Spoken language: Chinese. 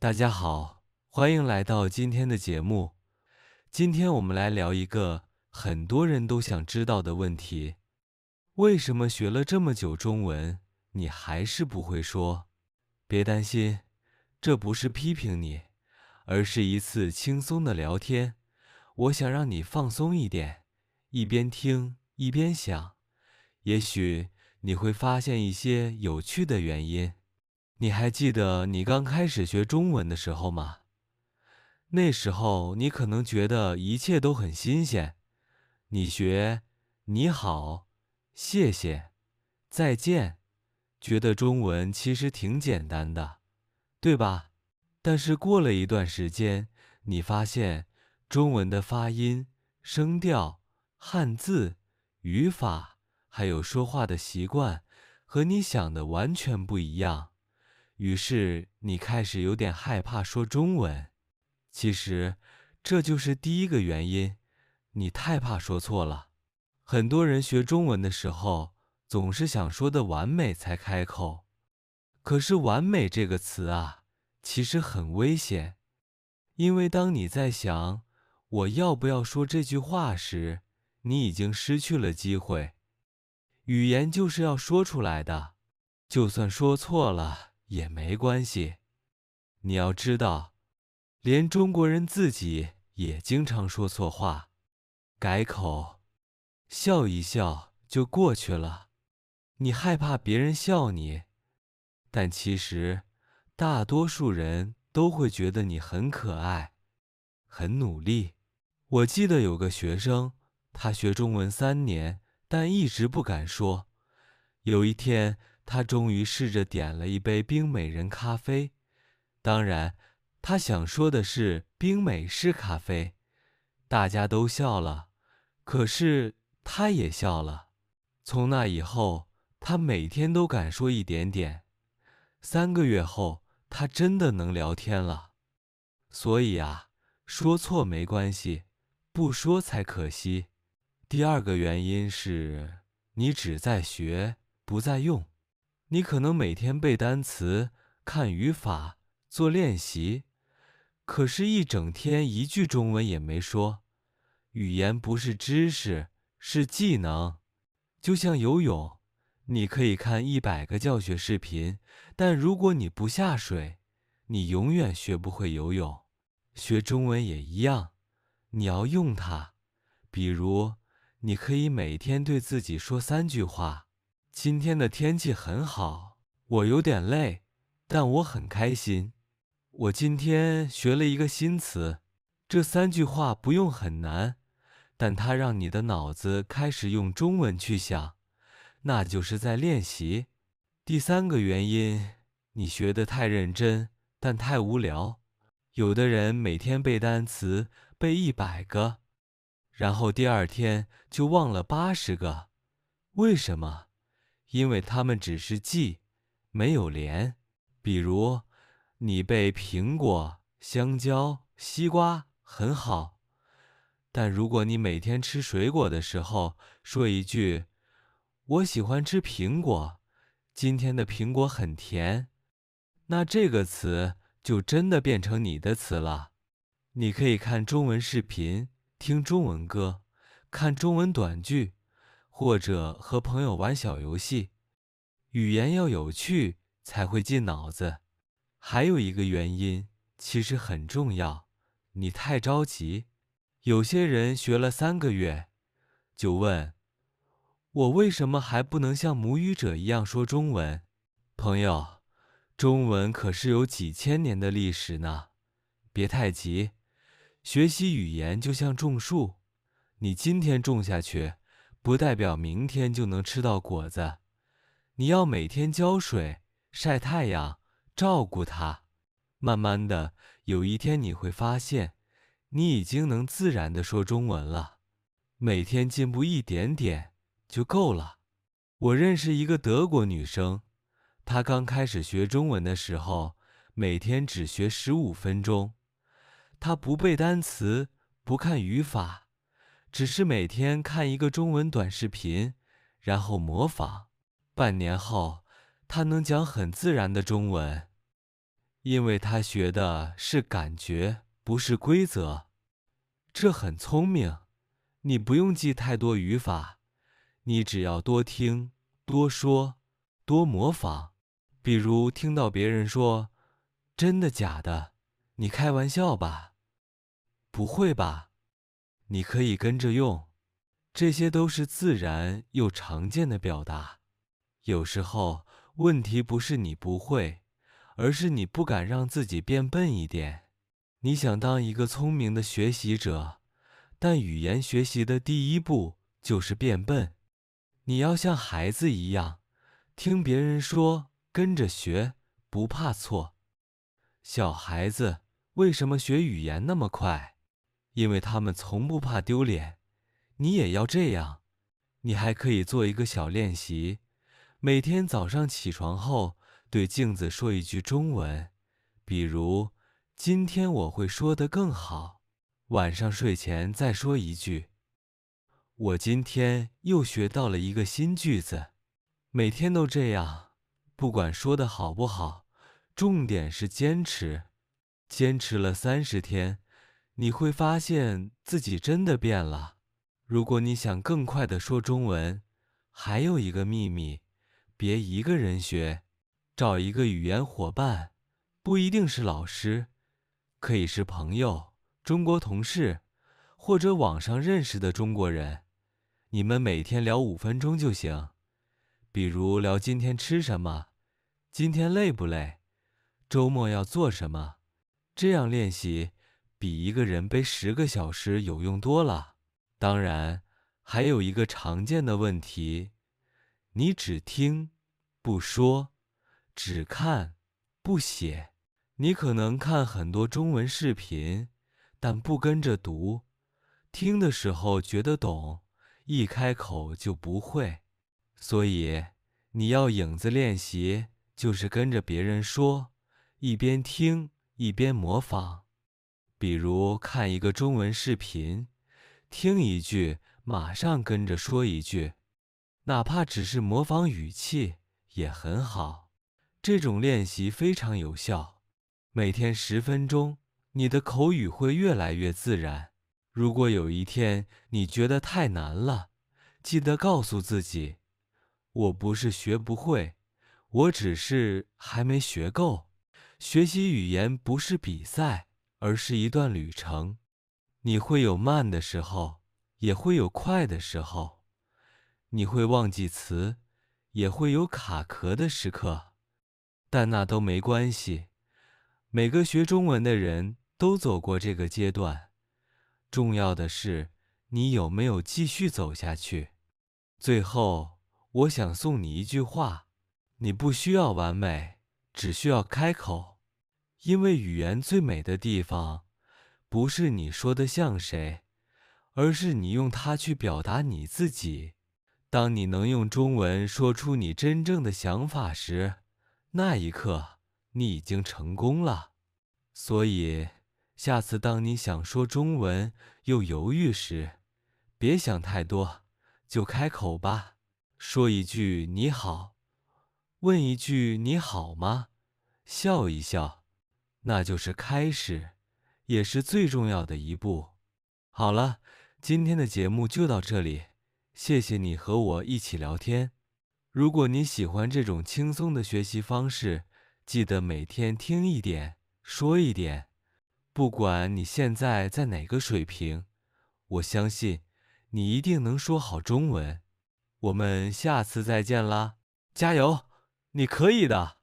大家好，欢迎来到今天的节目。今天我们来聊一个很多人都想知道的问题：为什么学了这么久中文，你还是不会说？别担心，这不是批评你，而是一次轻松的聊天。我想让你放松一点，一边听一边想，也许你会发现一些有趣的原因。你还记得你刚开始学中文的时候吗？那时候你可能觉得一切都很新鲜，你学“你好”“谢谢”“再见”，觉得中文其实挺简单的，对吧？但是过了一段时间，你发现中文的发音、声调、汉字、语法，还有说话的习惯，和你想的完全不一样。于是你开始有点害怕说中文。其实，这就是第一个原因，你太怕说错了。很多人学中文的时候，总是想说的完美才开口。可是“完美”这个词啊，其实很危险，因为当你在想我要不要说这句话时，你已经失去了机会。语言就是要说出来的，就算说错了也没关系。你要知道，连中国人自己也经常说错话，改口，笑一笑就过去了。你害怕别人笑你，但其实大多数人都会觉得你很可爱，很努力。我记得有个学生，他学中文3年，但一直不敢说。有一天，他终于试着点了一杯冰美人咖啡。当然，他想说的是冰美式咖啡。大家都笑了，可是他也笑了。从那以后，他每天都敢说一点点。3个月后，他真的能聊天了。所以啊，说错没关系，不说才可惜。第二个原因是，你只在学，不在用。你可能每天背单词、看语法、做练习，可是一整天一句中文也没说。语言不是知识，是技能。就像游泳，你可以看100个教学视频，但如果你不下水，你永远学不会游泳。学中文也一样，你要用它。比如，你可以每天对自己说3句话：今天的天气很好，我有点累，但我很开心。我今天学了一个新词。这3句话不用很难，但它让你的脑子开始用中文去想，那就是在练习。第三个原因，你学得太认真，但太无聊。有的人每天背单词，背100个，然后第二天就忘了80个。为什么？因为他们只是记，没有连。比如，你背苹果、香蕉、西瓜很好，但如果你每天吃水果的时候说一句“我喜欢吃苹果，今天的苹果很甜”，那这个词就真的变成你的词了。你可以看中文视频，听中文歌，看中文短剧，或者和朋友玩小游戏。语言要有趣才会进脑子。还有一个原因，其实很重要，你太着急。有些人学了3个月，就问我为什么还不能像母语者一样说中文？朋友，中文可是有几千年的历史呢，别太急。学习语言就像种树，你今天种下去，不代表明天就能吃到果子。你要每天浇水、晒太阳，照顾它。慢慢的，有一天你会发现，你已经能自然地说中文了。每天进步一点点就够了。我认识一个德国女生，她刚开始学中文的时候，每天只学15分钟。她不背单词，不看语法，只是每天看一个中文短视频，然后模仿。半年后，她能讲很自然的中文。因为他学的是感觉，不是规则。这很聪明，你不用记太多语法，你只要多听、多说、多模仿。比如听到别人说“真的假的？你开玩笑吧？不会吧？”你可以跟着用，这些都是自然又常见的表达。有时候问题不是你不会，而是你不敢让自己变笨一点。你想当一个聪明的学习者，但语言学习的第一步就是变笨。你要像孩子一样，听别人说，跟着学，不怕错。小孩子为什么学语言那么快？因为他们从不怕丢脸。你也要这样。你还可以做一个小练习，每天早上起床后对镜子说一句中文，比如“今天我会说得更好”。晚上睡前再说一句“我今天又学到了一个新句子”。每天都这样，不管说得好不好，重点是坚持。坚持了30天，你会发现自己真的变了。如果你想更快地说中文，还有一个秘密，别一个人学，找一个语言伙伴，不一定是老师，可以是朋友、中国同事，或者网上认识的中国人。你们每天聊5分钟就行，比如聊今天吃什么，今天累不累，周末要做什么。这样练习比一个人背10个小时有用多了。当然，还有一个常见的问题，你只听不说，只看不写。你可能看很多中文视频，但不跟着读，听的时候觉得懂，一开口就不会。所以你要影子练习，就是跟着别人说，一边听一边模仿。比如看一个中文视频，听一句，马上跟着说一句，哪怕只是模仿语气也很好。这种练习非常有效，每天10分钟，你的口语会越来越自然。如果有一天你觉得太难了，记得告诉自己，我不是学不会，我只是还没学够。学习语言不是比赛，而是一段旅程。你会有慢的时候，也会有快的时候。你会忘记词，也会有卡壳的时刻。但那都没关系，每个学中文的人都走过这个阶段。重要的是，你有没有继续走下去。最后，我想送你一句话：你不需要完美，只需要开口。因为语言最美的地方，不是你说的像谁，而是你用它去表达你自己。当你能用中文说出你真正的想法时，那一刻你已经成功了。所以，下次当你想说中文又犹豫时，别想太多，就开口吧。说一句你好，问一句你好吗，笑一笑，那就是开始，也是最重要的一步。好了，今天的节目就到这里，谢谢你和我一起聊天。如果你喜欢这种轻松的学习方式，记得每天听一点，说一点。不管你现在在哪个水平，我相信你一定能说好中文。我们下次再见啦，加油，你可以的。